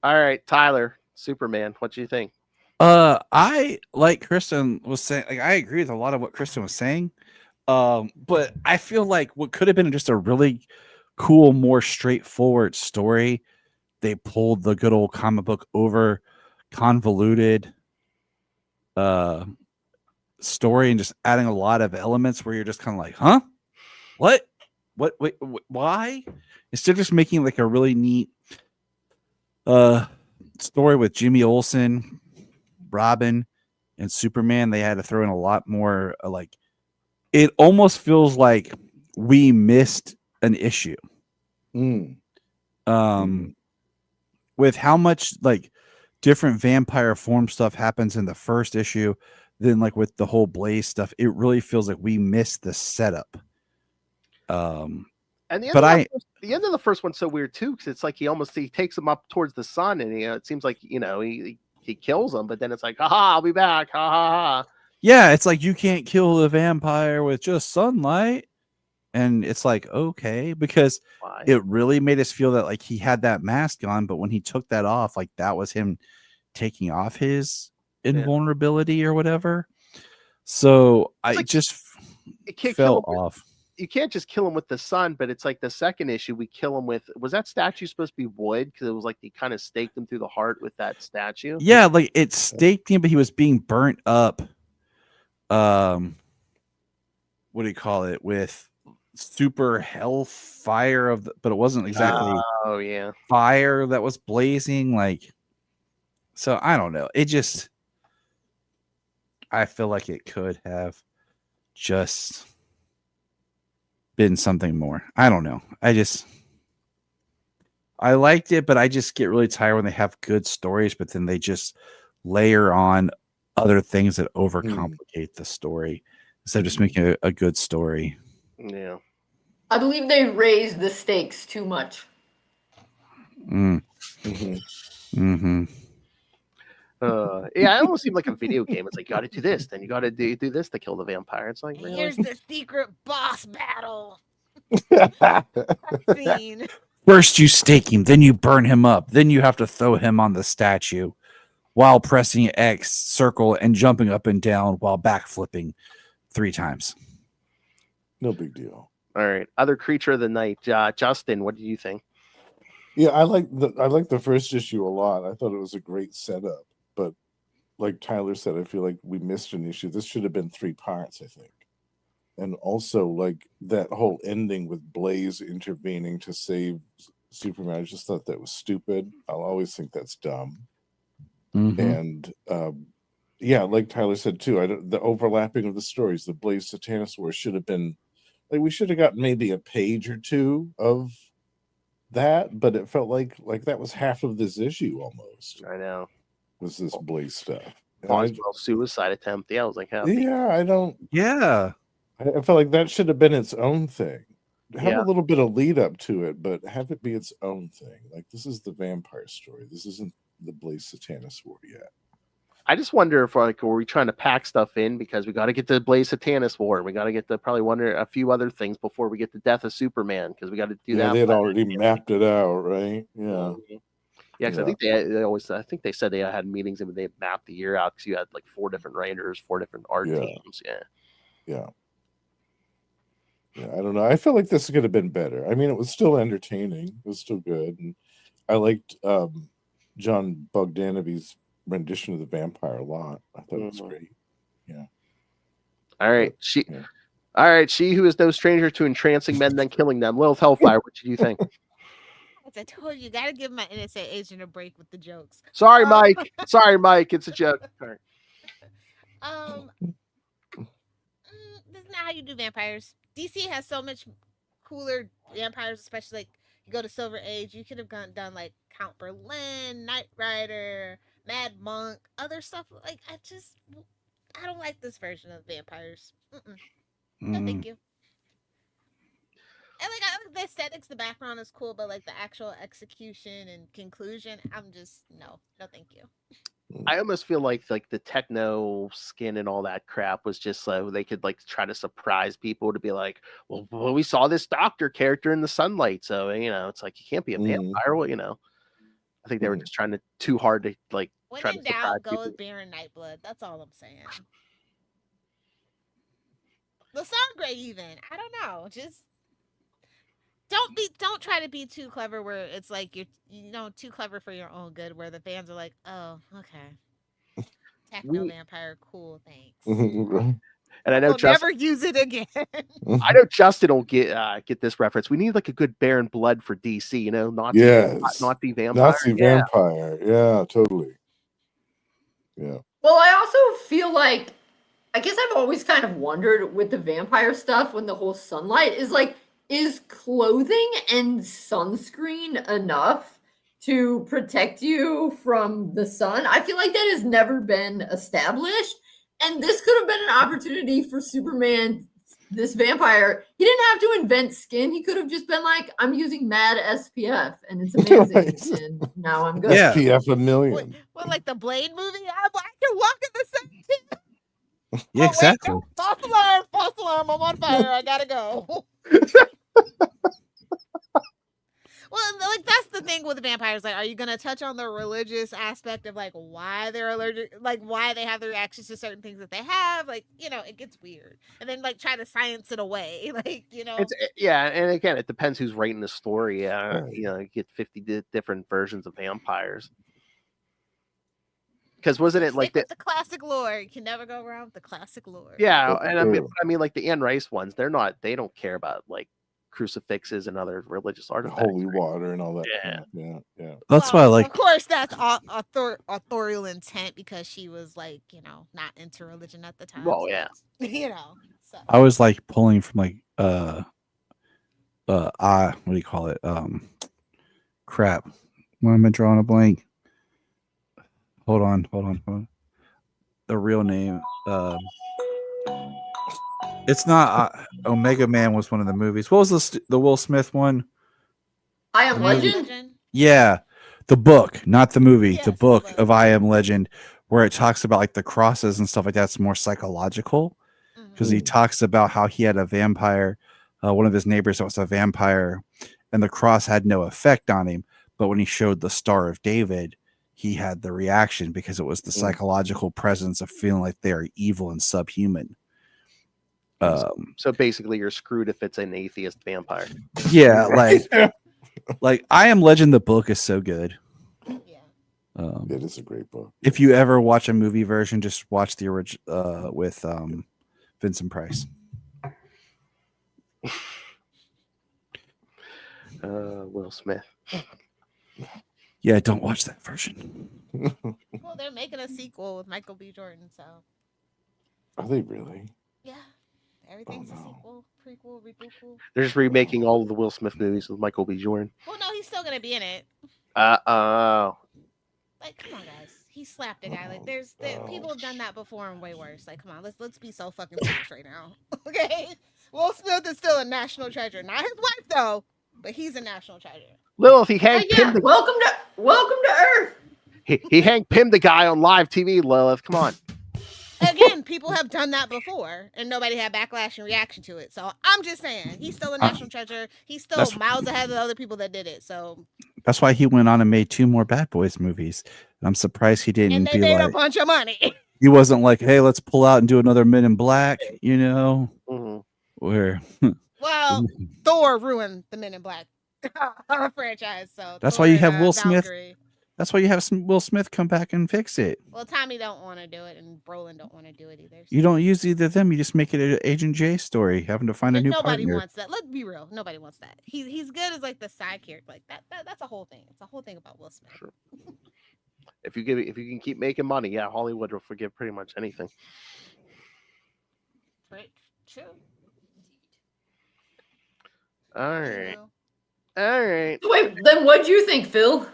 All right, Tyler, Superman. What do you think? I like Kristen was saying. Like, I agree with a lot of what Kristen was saying. But I feel like what could have been just a really cool, more straightforward story, they pulled the good old comic book over convoluted story and just adding a lot of elements where you're just kind of like, huh? What? Wait, why? Instead of just making like a really neat story with Jimmy Olsen, Robin, and Superman, they had to throw in a lot more like it almost feels like we missed an issue. With how much like different vampire form stuff happens in the first issue, then like with the whole Blaze stuff, it really feels like we missed the setup. And the end of the first one's so weird too, because it's like he takes him up towards the sun, and it seems like he kills him, but then it's like, haha, I'll be back, ha ha ha. Yeah, it's like you can't kill the vampire with just sunlight. And it's like, okay, because it really made us feel that like he had that mask on, but when he took that off, like that was him taking off his invulnerability or whatever. So I just fell off. You can't just kill him with the sun, but it's like the second issue we kill him with. Was that statue supposed to be wood? Because it was like he kind of staked him through the heart with that statue. Yeah, like it staked him, but he was being burnt up. What do you call it? With super hellfire but it wasn't exactly fire that was blazing, like, so I don't know, I feel like it could have just been something more. I don't know, I liked it, but I just get really tired when they have good stories but then they just layer on other things that overcomplicate the story instead of just making a good story. Yeah, I believe they raised the stakes too much. It almost seemed like a video game. It's like you got to do this, then you got to do this to kill the vampire. It's like, really? Here's the secret boss battle. Scene. First you stake him, then you burn him up, then you have to throw him on the statue while pressing X, circle, and jumping up and down while backflipping 3 times. No big deal. All right, other creature of the night, Justin. What do you think? Yeah, I like the first issue a lot. I thought it was a great setup, but like Tyler said, I feel like we missed an issue. This should have been 3 parts, I think. And also, like that whole ending with Blaze intervening to save Superman, I just thought that was stupid. I'll always think that's dumb. And like Tyler said too, the overlapping of the stories, the Blaze Satanist War should have been like we should have got maybe a page or 2 of that, but it felt like that was half of this issue almost. I know. Was this Blaze stuff? Suicide attempt. Yeah, I was like, I felt like that should have been its own thing. Have a little bit of lead up to it, but have it be its own thing. Like this is the vampire story. This isn't the Blaze Satanis War yet. I just wonder if like were we trying to pack stuff in because we got to get the Blaze Satanis War, we got to get the probably wonder a few other things before we get the Death of Superman because we got to do Yeah, that. they had already mapped it out, right? Yeah. Mm-hmm. Yeah, because I think I think they said they had meetings and they mapped the year out because you had like 4 different writers, 4 different art teams. Yeah. I don't know. I felt like this could have been better. I mean, it was still entertaining. It was still good, and I liked John Bogdanovich's rendition of the vampire a lot. I thought it was great. Yeah. All right, All right, she who is no stranger to entrancing men then killing them. Lilith Hellfire, what did you think? As I told you, gotta give my NSA agent a break with the jokes. Sorry, Mike. Sorry, Mike. It's a joke. All right. That's not how you do vampires. DC has so much cooler vampires, especially like you go to Silver Age. You could have done like Count Berlin, Knight Rider, Mad Monk, other stuff. Like I don't like this version of vampires. No, thank you. And like I like the aesthetics, the background is cool, but like the actual execution and conclusion, I'm just no, thank you. I almost feel like the techno skin and all that crap was just so they could like try to surprise people to be like, well, we saw this doctor character in the sunlight, so it's like you can't be a vampire. Well, I think they were just trying too hard to like. When try in to doubt, go people. with Baron Nightblood. That's all I'm saying. The Sangre, even I don't know, just. Don't try to be too clever where it's like you're too clever for your own good where the fans are like, oh, okay. Techno vampire, cool, thanks. And I know we'll never use it again. I know Justin will get this reference. We need like a good Baron Blood for DC, not the vampire. Nazi vampire. Yeah, totally. Yeah. Well, I also feel like I guess I've always kind of wondered with the vampire stuff when the whole sunlight is like, is clothing and sunscreen enough to protect you from the sun? I feel like that has never been established. And this could have been an opportunity for Superman, this vampire. He didn't have to invent skin. He could have just been like, I'm using mad SPF and it's amazing. Right. And now I'm good. Yeah. SPF 1,000,000. What, like the Blade movie? I can walk in the sun too. Yeah, exactly. Wait, no, false alarm, I'm on fire. I gotta go. Well, like that's the thing with the vampires. Like, are you gonna touch on the religious aspect of like why they're allergic, like why they have the reactions to certain things that they have? Like, it gets weird, and then like try to science it away. Like, and again, it depends who's writing the story. You get 50 different versions of vampires. Because wasn't it like the classic lore? You can never go wrong with the classic lore. Yeah, and I mean, like the Anne Rice ones, they don't care about like crucifixes and other religious artifacts, holy water and all that. Yeah. That's why I like. Of course, that's authorial intent because she was like, not into religion at the time. Well, so So I was like pulling from like what do you call it? Crap. Why am I drawing a blank? Hold on. The real name. It's not Omega Man was one of the movies. What was the Will Smith one? I Am Legend? Yeah. The book, not the movie. Yes, the book of I Am Legend, where it talks about like the crosses and stuff like that. It's more psychological because he talks about how he had a vampire, one of his neighbors that was a vampire, and the cross had no effect on him. But when he showed the Star of David, he had the reaction because it was the psychological presence of feeling like they are evil and subhuman. So basically, you're screwed if it's an atheist vampire. Yeah, like I Am Legend. The book is so good. Yeah, it is a great book. If you ever watch a movie version, just watch the original with Vincent Price. Will Smith. Yeah, don't watch that version. well, they're making a sequel with Michael B. Jordan, so. Are they really? Yeah, everything's a sequel, prequel, reboot. They're just remaking all of the Will Smith movies with Michael B. Jordan. Well, no, he's still gonna be in it. Like, come on, guys. He slapped a guy. Like, people have done that before and way worse. Like, come on, let's be so fucking serious right now. Okay, Will Smith is still a national treasure. Not his wife though, but he's a national treasure. Lilith, he had Welcome to Earth. he Hank Pym the guy on live TV, Lilith. Come on. Again, people have done that before, and nobody had backlash and reaction to it. So I'm just saying, he's still a national treasure. He's still that's- miles ahead of the other people that did it. So That's why he went on and made 2 more Bad Boys movies. And I'm surprised he didn't and they be made a like, bunch of money. he wasn't like, hey, let's pull out and do another Men in Black, you know, Mhm. where Well, Thor ruined the Men in Black franchise. So That's Thor why you and, have Will Smith. Valkyrie. That's why you have Will Smith come back and fix it. Well, Tommy don't want to do it, and Brolin don't want to do it either. You don't use either of them. You just make it an Agent J story, having to find a new Nobody partner. wants that. Let's be real. Nobody wants that. He's good as like the side character. Like that's a whole thing. It's a whole thing about Will Smith. Sure. If you can keep making money, yeah, Hollywood will forgive pretty much anything. Right. True. All right. Well, All right. Wait, then what do you think, Phil?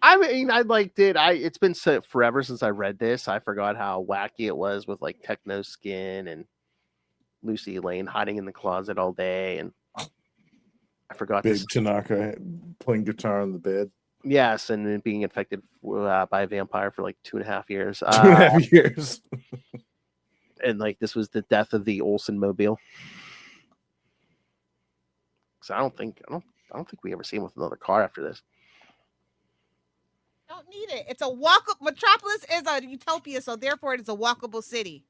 I mean, I liked it. It's been forever since I read this. I forgot how wacky it was with like Techno Skin and Lucy Lane hiding in the closet all day, and I forgot Babe this. Tanaka playing guitar on the bed. Yes, and then being infected by a vampire for like 2.5 years. 2.5 years. And like this was the death of the Olsen mobile. So I don't think we ever see him with another car after this. don't need it. It's a walkable. Metropolis is a utopia, so therefore it is a walkable city.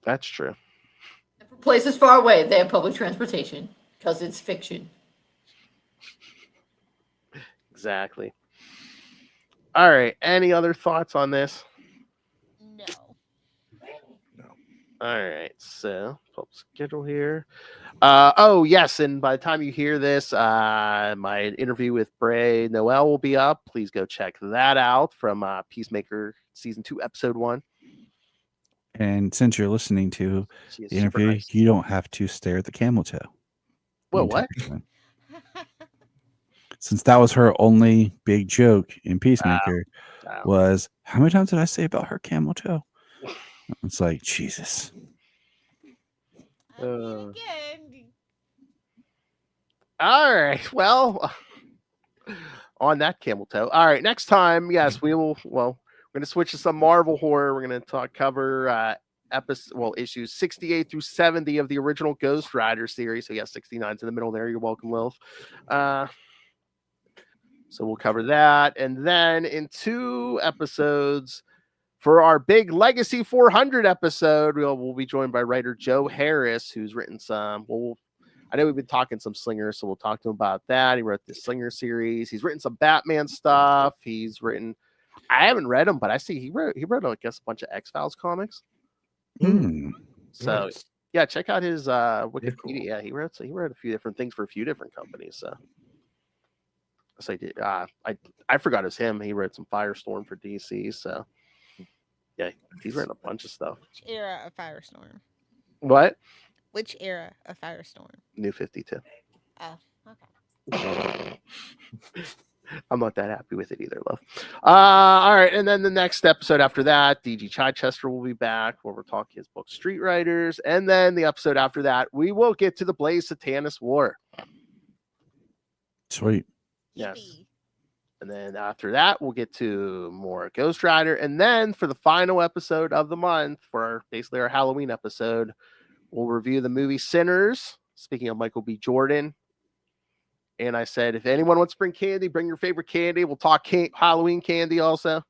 That's true. For places far away, they have public transportation because it's fiction. Exactly. All right. Any other thoughts on this? No. All right. So, pull up schedule here. Oh, yes. And by the time you hear this, my interview with Bray Noel will be up. Please go check that out from Peacemaker Season 2, Episode 1. And since you're listening to She is the super interview, nice. you don't have to stare at the camel toe. the Whoa, what? entire time. Since that was her only big joke in Peacemaker, Wow. was how many times did I say about her camel toe? It's like, Jesus. I mean, again, All right. Well, on that camel toe. All right. Next time, yes, we will. Well, we're going to switch to some Marvel horror. We're going to cover issues 68 through 70 of the original Ghost Rider series. So, yes, 69's in the middle there. You're welcome, Lilith. So we'll cover that. And then in 2 episodes for our big Legacy 400 episode, we'll be joined by writer Joe Harris, who's written some, I know we've been talking some Slingers, so we'll talk to him about that. He wrote the Slinger series. He's written some Batman stuff. He's written, I haven't read them, but I see he wrote, I guess, a bunch of X-Files comics. Hmm. So Nice. yeah, check out his Wikipedia. cool. Yeah, he wrote a few different things for a few different companies. So I did. I forgot it was him. He wrote some Firestorm for DC. So yeah, he's written a bunch of stuff. which era of Firestorm? What? Which era of Firestorm? New 52. Oh, okay. I'm not that happy with it either, love. All right, and then the next episode after that, DG Chichester will be back where we'll talk his book Street Riders, and then the episode after that, we will get to the Blaze Satanis War. Sweet. Yes. Yippee. And then after that, we'll get to more Ghost Rider. And then for the final episode of the month, for basically our Halloween episode, we'll review the movie Sinners. Speaking of Michael B. Jordan. And I said, if anyone wants to bring candy, bring your favorite candy. We'll talk Halloween candy also.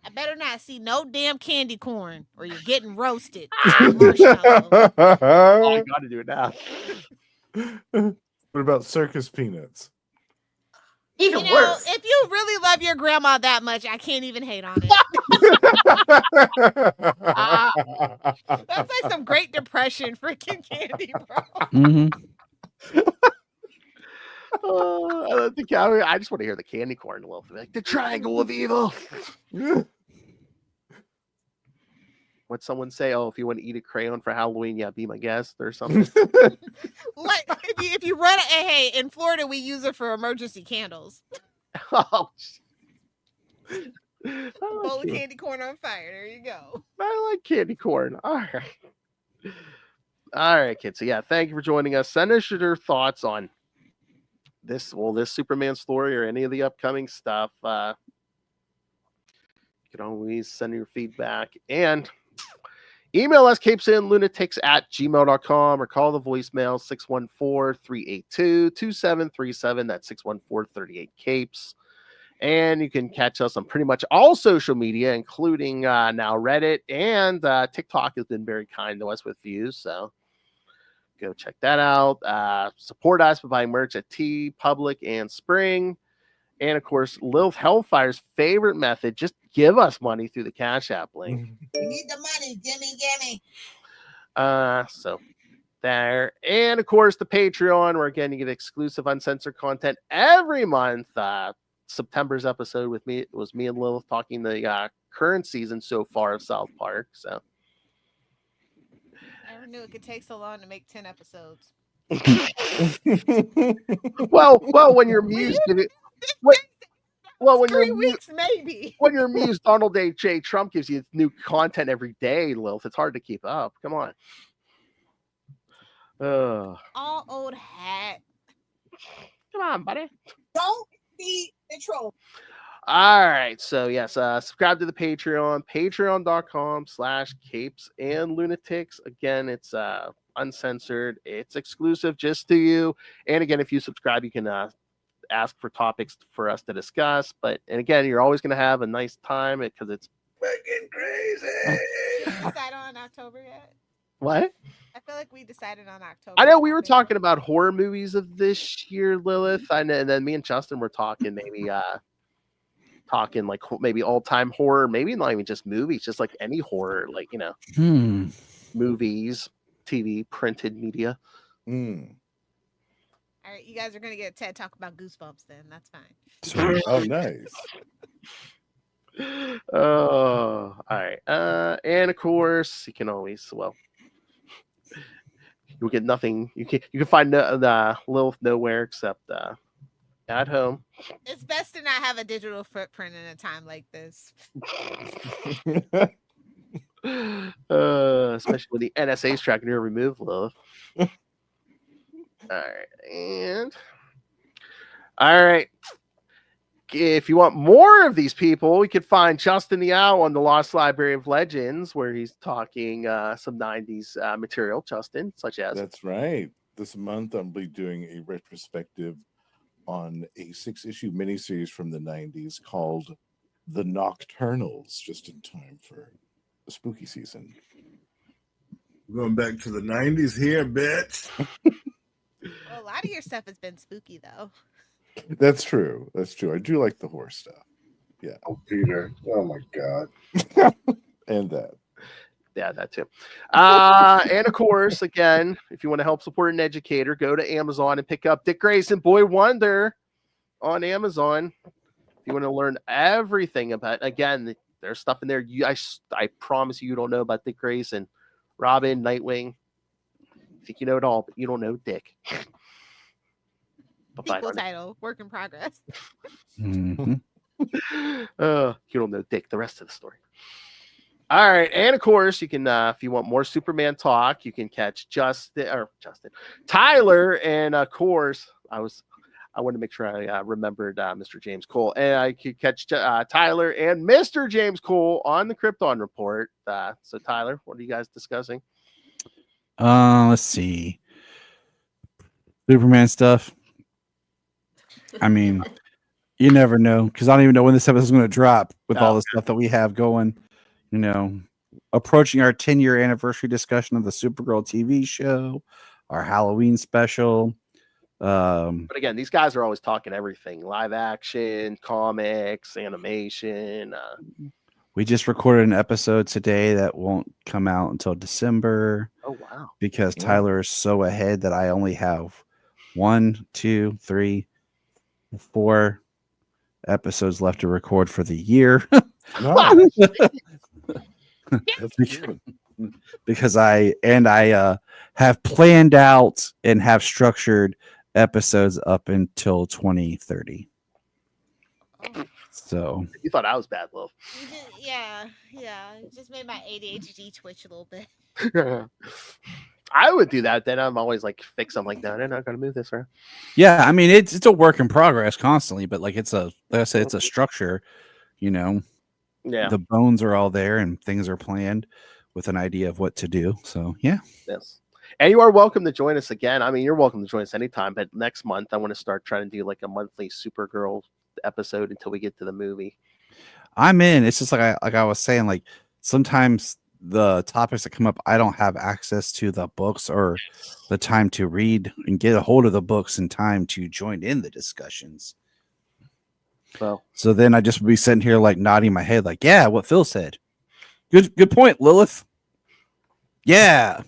I better not see no damn candy corn or you're getting roasted. Marshmallow. Oh, I got to do it now. What about circus peanuts? Even You know, worse. if you really love your grandma that much, I can't even hate on it. That's like some Great Depression freaking candy, bro. Hmm. I just want to hear the candy corn a little bit. Like the triangle of evil. What'd someone say? Oh, if you want to eat a crayon for Halloween, yeah, be my guest or something. Like if you run hey, in Florida we use it for emergency candles. Oh, Bowl of candy corn on fire. There you go. I like candy corn. All right, kids. So yeah, thank you for joining us. Send us your thoughts on this Superman story or any of the upcoming stuff, you can always send your feedback and email us capesandlunatics@gmail.com or call the voicemail 614-382-2737. That's 614-38-capes. And you can catch us on pretty much all social media, including now Reddit, and TikTok has been very kind to us with views. So go check that out. Support us by buying merch at T, Public, and Spring. And of course, Lilith Hellfire's favorite method, just give us money through the Cash App link. We need the money. Gimme. So there. And of course, the Patreon, where again you get exclusive uncensored content every month. September's episode with me was me and Lilith talking the current season so far of South Park. So I never knew it could take so long to make 10 episodes. well, when you're mused, when 3 you're weeks, maybe. when you're amused, Donald J. Trump gives you new content every day, Lilith. It's hard to keep up. Come on. All old hat. Come on, buddy. Don't be a troll. All right. So yes, subscribe to the Patreon, patreon.com/capes and lunatics. Again, it's uncensored. It's exclusive just to you. And again, if you subscribe, you can ask for topics for us to discuss. And again, you're always going to have a nice time because it's Fucking crazy. Did we decide on October yet? what? I feel like we decided on October. I know we were talking about horror movies of this year, Lilith. And then me and Justin were talking maybe like maybe all-time horror, maybe not even just movies, just like any horror, like, you know, movies, TV, printed media. All right, you guys are gonna get a TED Talk about Goosebumps then. That's fine. Oh, nice. Oh, all right. And of course, you can always you'll get nothing. You can find Lilith nowhere except at home. It's best to not have a digital footprint in a time like this. Especially when the NSA's tracking your remove, Lilith. All right. If you want more of these people, you can find Justin the Owl on the Lost Library of Legends, where he's talking some 90s material, Justin, such as. That's right. This month, I'll be doing a retrospective on a 6-issue miniseries from the 90s called The Nocturnals, just in time for the spooky season. Going back to the 90s here, bitch. Well, a lot of your stuff has been spooky, though. That's true. That's true. I do like the horror stuff. Yeah. Oh, Peter. Oh, my God. And that. Yeah, that too. And of course, again, if you want to help support an educator, go to Amazon and pick up Dick Grayson Boy Wonder on Amazon. If you want to learn everything about, again, there's stuff in there I promise you don't know about Dick Grayson, Robin, Nightwing. You think you know it all, but you don't know Dick. Sequel title, work in progress. You don't know Dick, the rest of the story. All right, and of course, you can if you want more Superman talk, you can catch Tyler, and of course, I wanted to make sure I remembered Mr. James Cole, and I could catch Tyler and Mr. James Cole on the Krypton Report. So, Tyler, what are you guys discussing? Let's see, Superman stuff. I mean, you never know, because I don't even know when this episode is going to drop with all the stuff that we have going. You know, approaching our 10-year anniversary discussion of the Supergirl TV show, our Halloween special. But again, these guys are always talking everything: live action, comics, animation. We just recorded an episode today that won't come out until December. Oh, wow. Because Tyler is so ahead that I only have 1, 2, 3, 4 episodes left to record for the year. Because I have planned out and have structured episodes up until 2030. Oh. So you thought I was bad, love. Yeah. It just made my ADHD twitch a little bit. I would do that. Then I'm always like fix. I'm like, no, they're not going to move this around. Yeah, I mean it's a work in progress constantly, but like like I said, it's a structure. You know, Yeah. the bones are all there and things are planned with an idea of what to do. So yeah. Yes. And you are welcome to join us again. I mean, you're welcome to join us anytime. But next month, I want to start trying to do like a monthly Supergirl episode until we get to the movie. I'm in. It's just like I was saying, like sometimes the topics that come up, I don't have access to the books or the time to read and get a hold of the books in time to join in the discussions. Well, So then I just be sitting here like nodding my head, like, yeah, what Phil said. Good point, Lilith. Yeah.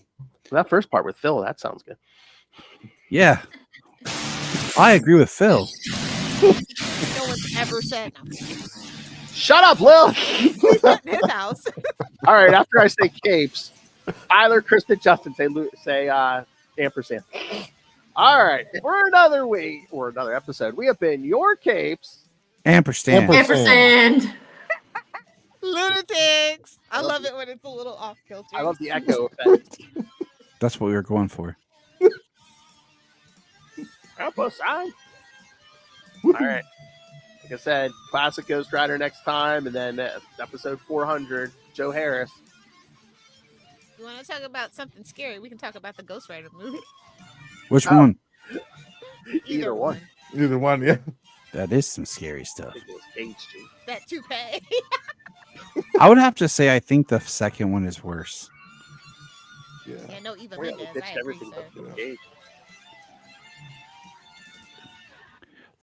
that first part with Phil, that sounds good. Yeah. I agree with Phil. No one's ever said. No, Shut up, Lil. he's not in his house. All right. After I say capes, Tyler, Kristen, Justin, say ampersand. All right. For another week or another episode, we have been your capes. Ampersand. Ampersand. Lunatics. I love it when it's a little off kilter. I love the echo effect. That's what we were going for. Ampersand. All right. Like I said, classic Ghost Rider next time, and then episode 400, Joe Harris. You want to talk about something scary? We can talk about the Ghost Rider movie. Which Oh. one? Either one. Either one, yeah. That is some scary stuff. I think it was HG. That toupee. I would have to say I think the second one is worse. Yeah. Yeah, no, even Oh, yeah, they Mendez. ditched I agree, everything sir. but the Cage.